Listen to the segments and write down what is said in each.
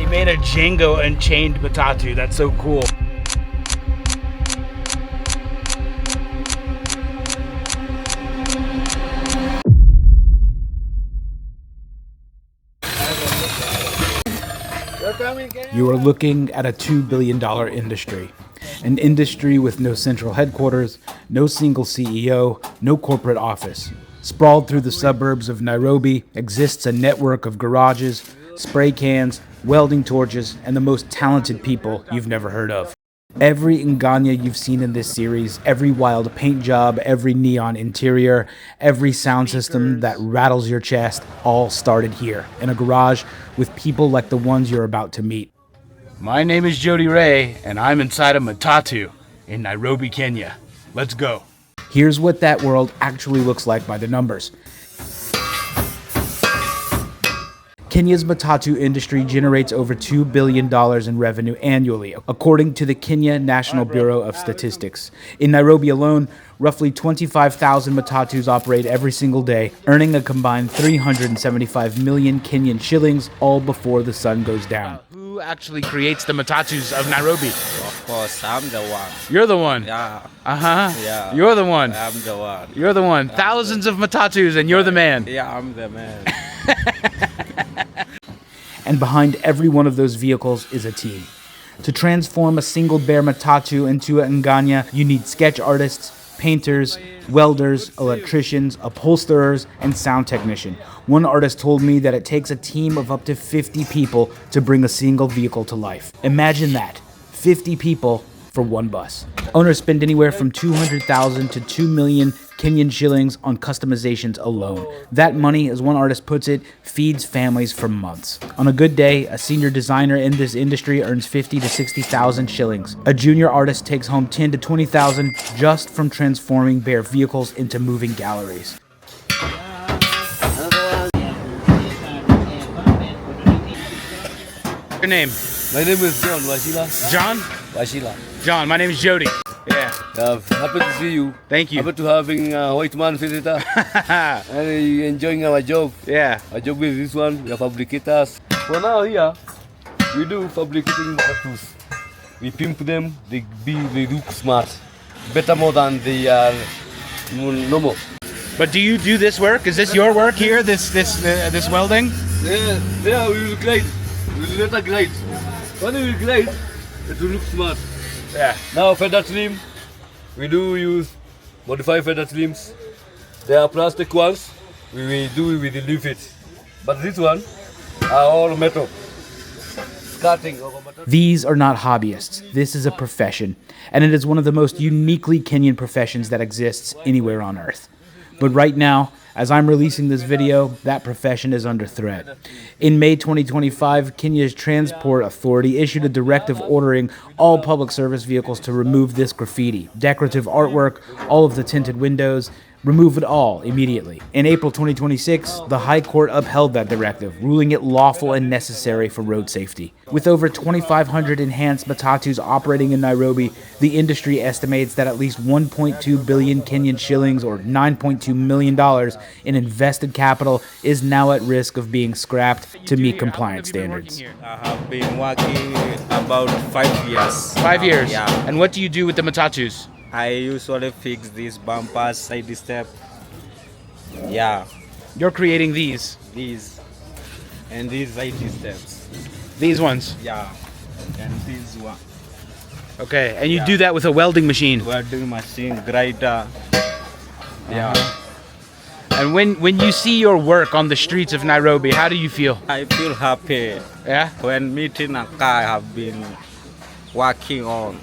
made a Django Unchained Matatu. That's so cool. You are looking at a $2 billion industry. An industry with no central headquarters, no single CEO, no corporate office. Sprawled through the suburbs of Nairobi exists a network of garages, spray cans, welding torches, and the most talented people you've never heard of. Every NGANYA you've seen in this series, every wild paint job, every neon interior, every sound system that rattles your chest, all started here, in a garage with people like the ones you're about to meet. My name is Jody Ray, and I'm inside a Matatu in Nairobi, Kenya. Let's go. Here's what that world actually looks like by the numbers. Kenya's Matatu industry generates over $2 billion in revenue annually, according to the Kenya National Bureau of Statistics. In Nairobi alone, roughly 25,000 Matatus operate every single day, earning a combined 375 million Kenyan shillings, all before the sun goes down. Who actually creates the Matatus of Nairobi? Of course, I'm the one. You're the one? Yeah. Uh-huh. Yeah. You're the one? I'm the one. You're the one. Thousands of Matatus and you're the man. Yeah, I'm the man. And behind every one of those vehicles is a team. To transform a single bare Matatu into an NGANYA, you need sketch artists, painters, welders, electricians, upholsterers, and sound technician. One artist told me that it takes a team of up to 50 people to bring a single vehicle to life. Imagine that, 50 people for one bus. Owners spend anywhere from 200,000 to 2 million Kenyan shillings on customizations alone. That money, as one artist puts it, feeds families for months. On a good day, a senior designer in this industry earns 50 to 60,000 shillings. A junior artist takes home 10 to 20,000 just from transforming bare vehicles into moving galleries. Your name? My name is John Washila. John? Washila. John, my name is Jody. Yeah. Happy to see you. Thank you. Happy to having a white man visitor. And enjoying our job. Yeah. Our job is this one. We are fabricators. For now here, we do fabricating tattoos. We pimp them. They look smart. Better more than they are normal. But do you do this work? Is this your work here? This welding? Yeah, we will glide. We will let her glide. When we will glide, it will look smart. Yeah. Now feather trim, we do use modified feather trims. They are plastic ones, we will do with the leaf it. But this one are all metal. Skirting over metal. These are not hobbyists. This is a profession, and it is one of the most uniquely Kenyan professions that exists anywhere on earth. But right now, as I'm releasing this video, that profession is under threat. In May 2025, Kenya's Transport Authority issued a directive ordering all public service vehicles to remove this graffiti, decorative artwork, all of the tinted windows, remove it all immediately. In April 2026, the High Court upheld that directive, ruling it lawful and necessary for road safety. With over 2,500 enhanced Matatus operating in Nairobi, the industry estimates that at least 1.2 billion Kenyan shillings or $9.2 million in invested capital is now at risk of being scrapped to meet compliance standards. I have been working about 5 years. 5 years? Yeah. And what do you do with the Matatus? I usually fix these bumpers, side step. Yeah, You're creating these and these side steps. These ones? Yeah, and this one. Okay, and you do that with a welding machine? Welding machine, grinder. Yeah. And when you see your work on the streets of Nairobi, how do you feel? I feel happy Yeah? when meeting a car I have been working on.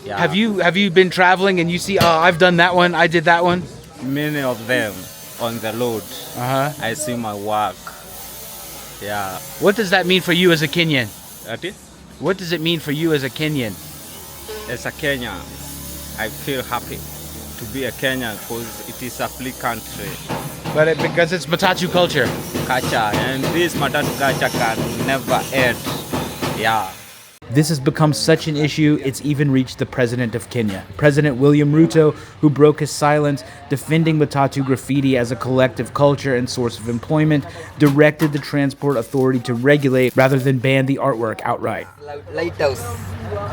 Yeah. Have you been traveling and you see, oh, I've done that one, I did that one? Many of them on the road. Uh-huh. I see my work. Yeah. What does that mean for you as a Kenyan? That is, What does it mean for you as a Kenyan? as a Kenyan, I feel happy to be a Kenyan because it is a free country. But because it's Matatu culture. Culture, and this Matatu culture can never end. Yeah. This has become such an issue, it's even reached the president of Kenya. President William Ruto, who broke his silence, defending Matatu graffiti as a collective culture and source of employment, directed the Transport Authority to regulate rather than ban the artwork outright. Lighthouse.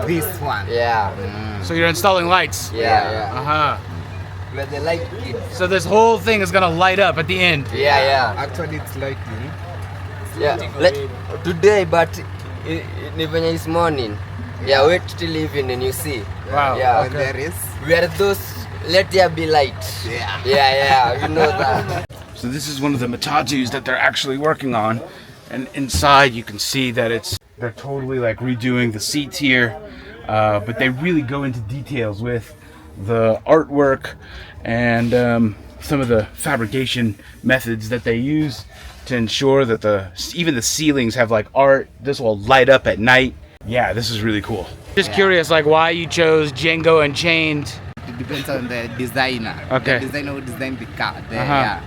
This one. Yeah. So you're installing lights? Yeah. Uh-huh. Where the light it. So this whole thing is gonna light up at the end? Yeah. Actually, it's lightning. Yeah. Today, but even this morning. Yeah, wait till evening and you see. Wow. Yeah. Okay. There is. Where those, let there be light. Yeah. You know that. So this is one of the Matatus that they're actually working on. And inside you can see that they're totally like redoing the seats here. But they really go into details with the artwork and some of the fabrication methods that they use to ensure that even the ceilings have like art. This will light up at night. Yeah, this is really cool. Just curious, like why you chose Django Unchained. It depends on the designer. Okay. The designer who designed the car. Uh-huh.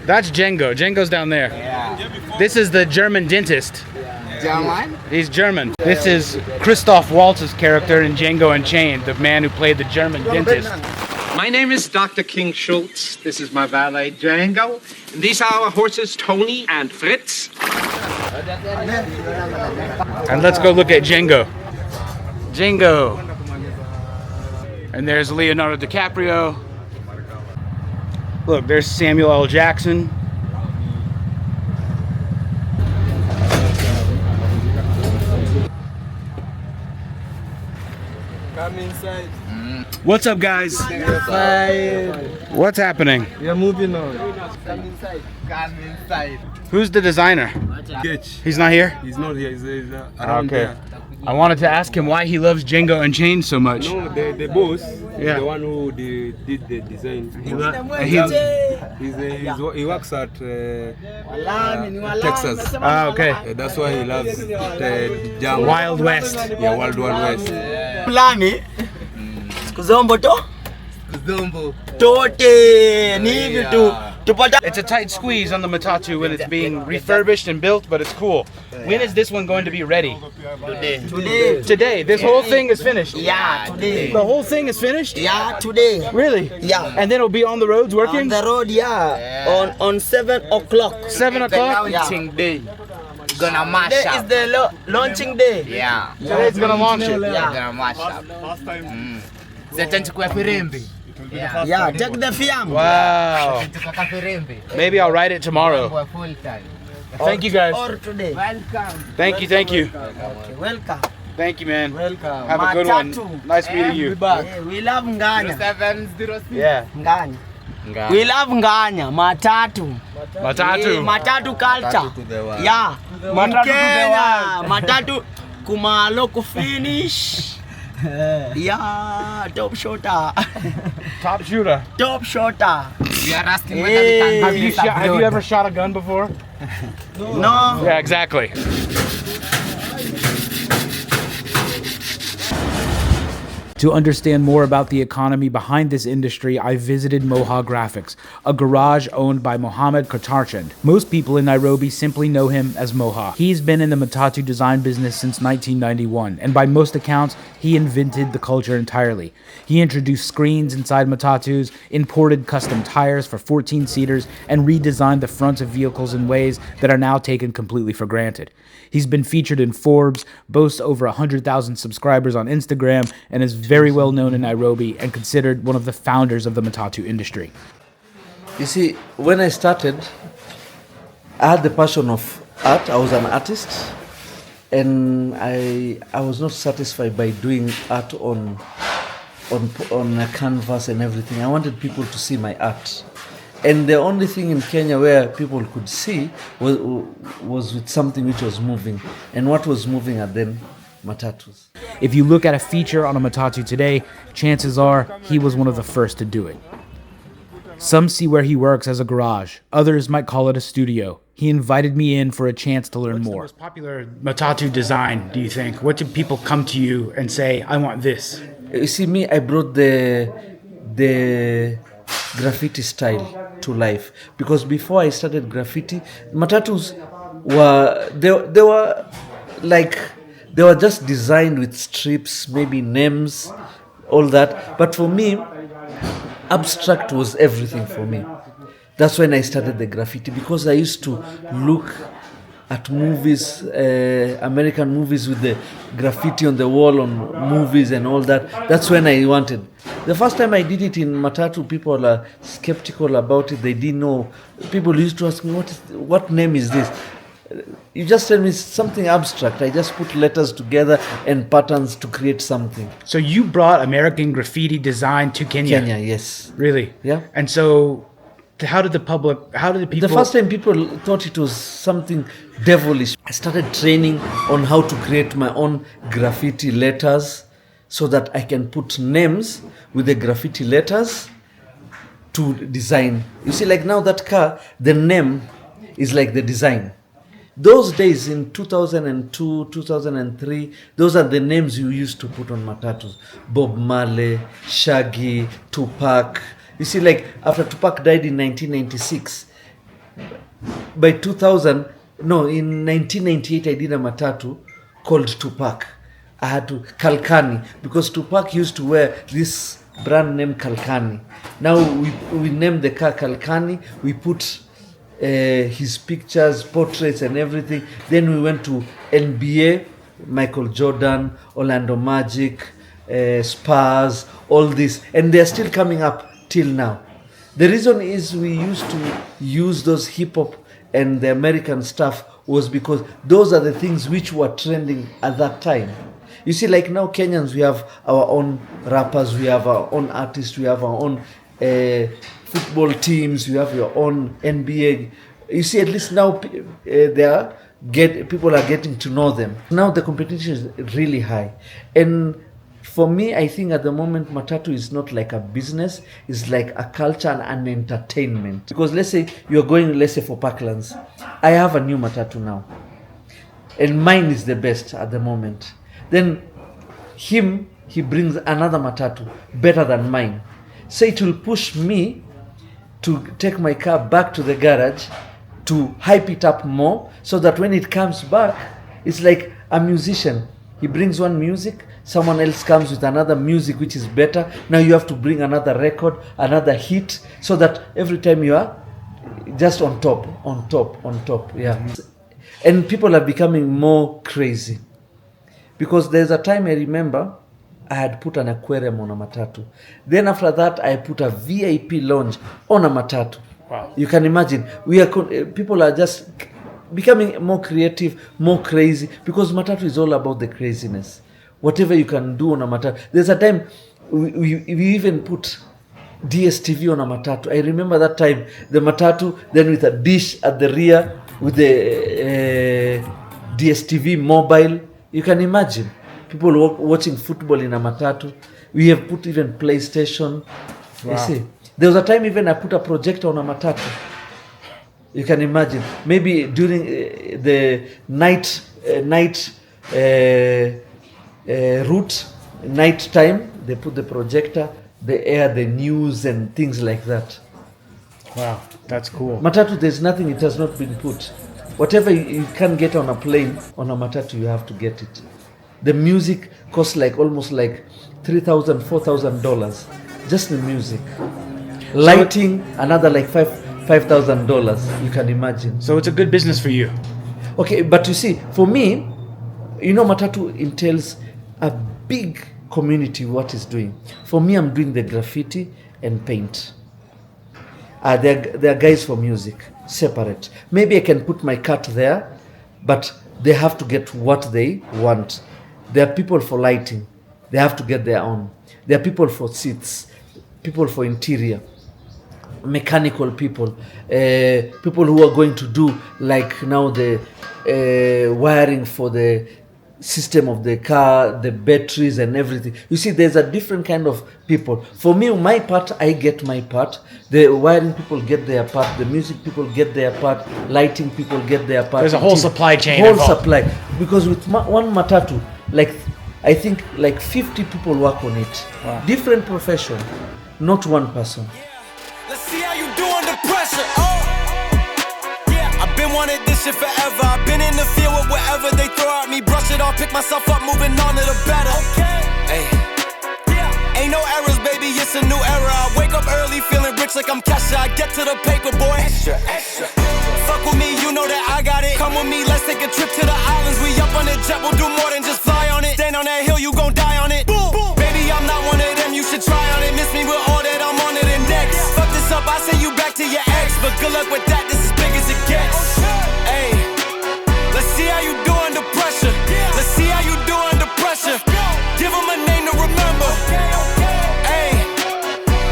That's Django. Django's down there. Yeah. This is the German dentist. German? He's German. This is Christoph Waltz's character in Django Unchained, the man who played the German dentist. My name is Dr. King Schultz. This is my valet, Django. And these are our horses, Tony and Fritz. And let's go look at Django. Django. And there's Leonardo DiCaprio. Look, there's Samuel L. Jackson. Come inside. What's up, guys? What's happening? We are moving on. Come inside. Come inside. Who's the designer? Getch. He's not here? He's not here. He's around Okay. there. I wanted to ask him why he loves Django Unchained so much. No, the boss, Yeah. the one who did the design. He works at Texas. Ah, okay. That's why he loves the jam. Wild West. Yeah, Wild West. Plani kuzombo to Zombo. tote ni hivi tu tupata. It's a tight squeeze on the Matatu when it's being refurbished and built, but it's cool. When is this one going to be ready? Today. Today. This whole thing is finished. Yeah, today. The whole thing is finished? Yeah, today. Really? Yeah. And then it'll be on the roads On working? the road, yeah. On 7 o'clock. 7 o'clock? Launching day. Gonna mash Today up. is the launching day. Yeah. Today it's gonna launch it. Yeah. Gonna mash up. Zetanchukua firimbi. Yeah, take the fiam. Wow. Tukaka firimbi. Maybe I'll ride it tomorrow. For full time. Thank you guys. Or today. Welcome. Thank you. Welcome. Thank you, man. Welcome. Have a good one. Matatu. Nice meeting you. Hey, we love Nganya. 706. Yeah. Nganya. We love Nganya. Matatu. Matatu. Matatu culture. Yeah. Matatu to the Kenya. Matatu kumalo ku finish. Yeah, top shotter. Top shooter. Top shotter. We are asking whether Hey. we can Have do you, this have you abroad. ever shot a gun before? No. Yeah, exactly. To understand more about the economy behind this industry, I visited Moha Graphics, a garage owned by Mohammed Katarchand. Most people in Nairobi simply know him as Moha. He's been in the Matatu design business since 1991, and by most accounts, he invented the culture entirely. He introduced screens inside Matatus, imported custom tires for 14-seaters, and redesigned the fronts of vehicles in ways that are now taken completely for granted. He's been featured in Forbes, boasts over 100,000 subscribers on Instagram, and is very well known in Nairobi and considered one of the founders of the Matatu industry. You see, when I started, I had the passion of art. I was an artist, and I was not satisfied by doing art on a canvas and everything. I wanted people to see my art. And the only thing in Kenya where people could see was with something which was moving. And what was moving are then Matatus. If you look at a feature on a Matatu today, chances are he was one of the first to do it. Some see where he works as a garage. Others might call it a studio. He invited me in for a chance to learn more. What's the most popular Matatu design, do you think? What do people come to you and say, I want this? You see, me, I brought the graffiti style to life, because before I started graffiti, Matatus were They were just designed with strips, maybe names, all that. But for me, abstract was everything for me. That's when I started the graffiti, because I used to look at movies, American movies with the graffiti on the wall on movies and all that. That's when I wanted. The first time I did it in Matatu, people are skeptical about it. They didn't know. People used to ask me, what name is this? You just tell me something abstract. I just put letters together and patterns to create something. So you brought American graffiti design to Kenya? Kenya, yes. Really? Yeah. And so how did the people... The first time people thought it was something devilish. I started training on how to create my own graffiti letters so that I can put names with the graffiti letters to design. You see, like now that car, the name is like the design. Those days in 2002, 2003, those are the names you used to put on Matatus. Bob Marley, Shaggy, Tupac. You see, like after Tupac died in 1996, by 2000, no, in 1998 I did a Matatu called Tupac. I had to, Kalkani, because Tupac used to wear this brand name Kalkani. Now we named the car Kalkani, we put his pictures, portraits and everything. Then we went to NBA, Michael Jordan, Orlando Magic, Spurs, all this. And they're still coming up till now. The reason is we used to use those hip hop and the American stuff was because those are the things which were trending at that time. You see, like now Kenyans, we have our own rappers, we have our own artists, we have our own football teams, you have your own NBA. You see, at least now people are getting to know them. Now the competition is really high. And for me, I think at the moment, Matatu is not like a business, it's like a culture and an entertainment. Because let's say you're going, let's say for Parklands. I have a new Matatu now. And mine is the best at the moment. Then he brings another Matatu, better than mine. So it will push me to take my car back to the garage to hype it up more so that when it comes back, it's like a musician. He brings one music, someone else comes with another music which is better. Now you have to bring another record, another hit, so that every time you are just on top, yeah. And people are becoming more crazy. Because there's a time I remember I had put an aquarium on a Matatu. Then after that, I put a VIP lounge on a Matatu. Wow. You can imagine. People are just becoming more creative, more crazy, because Matatu is all about the craziness. Whatever you can do on a Matatu. There's a time we even put DSTV on a Matatu. I remember that time, the Matatu, then with a dish at the rear, with the DSTV mobile. You can imagine. People watching football in a Matatu. We have put even PlayStation. Wow. You see, there was a time even I put a projector on a Matatu. You can imagine. Maybe during the night route, night time, they put the projector, they air the news and things like that. Wow, that's cool. Matatu, there's nothing it has not been put. Whatever you can get on a plane, on a Matatu, you have to get it. The music costs almost like $3,000, $4,000. Just the music. Lighting, another like $5,000. You can imagine. So it's a good business for you. Okay, but you see, for me, Matatu entails a big community what is doing. For me, I'm doing the graffiti and paint. There are guys for music, separate. Maybe I can put my cut there, but they have to get what they want. There are people for lighting. They have to get their own. There are people for seats, people for interior, mechanical people, people who are going to do like now the wiring for the system of the car, the batteries and everything. You see, there's a different kind of people. For me, my part, I get my part. The wiring people get their part. The music people get their part. Lighting people get their part. There's a whole supply chain. Whole supply. Because with one Matatu, I think 50 people work on it. Wow. Different profession, not one person. Let's see how you do under pressure. Yeah, I've been wanting this shit forever. I've been in the field with whatever they throw at me, brush it off pick myself up, moving on to the better. Hey. Ain't no errors, baby, it's a new era. I wake up early, feeling rich like I'm Kesha. I get to the paper, boy. Extra, extra. Fuck with me, you know that I got it. Come with me, let's take a trip to the islands. We up on the jet, we'll do more than just fly on it. Stand on that hill, you gon' die on it. Boom, boom. Baby, I'm not one of them, you should try on it. Miss me with all that, I'm on it and next. Fuck this up, I send you back to your ex. But good luck with that, this is big as it gets. Hey, let's see how you do under pressure. Let's see how you do under pressure. Give them a name to remember. Hey,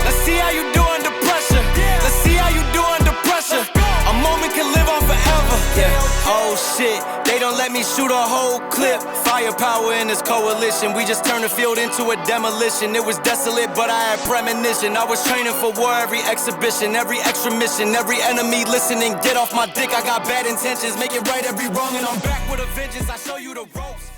let's see how you do under pressure. Let's see how you do under pressure. A moment can live on forever. Yeah. Oh shit, they don't let me shoot a whole clip. Firepower in this coalition. We just turned the field into a demolition. It was desolate, but I had premonition. I was training for war, every exhibition, every extra mission, every enemy listening. Get off my dick, I got bad intentions. Make it right every wrong, and I'm back with a vengeance. I show you the ropes.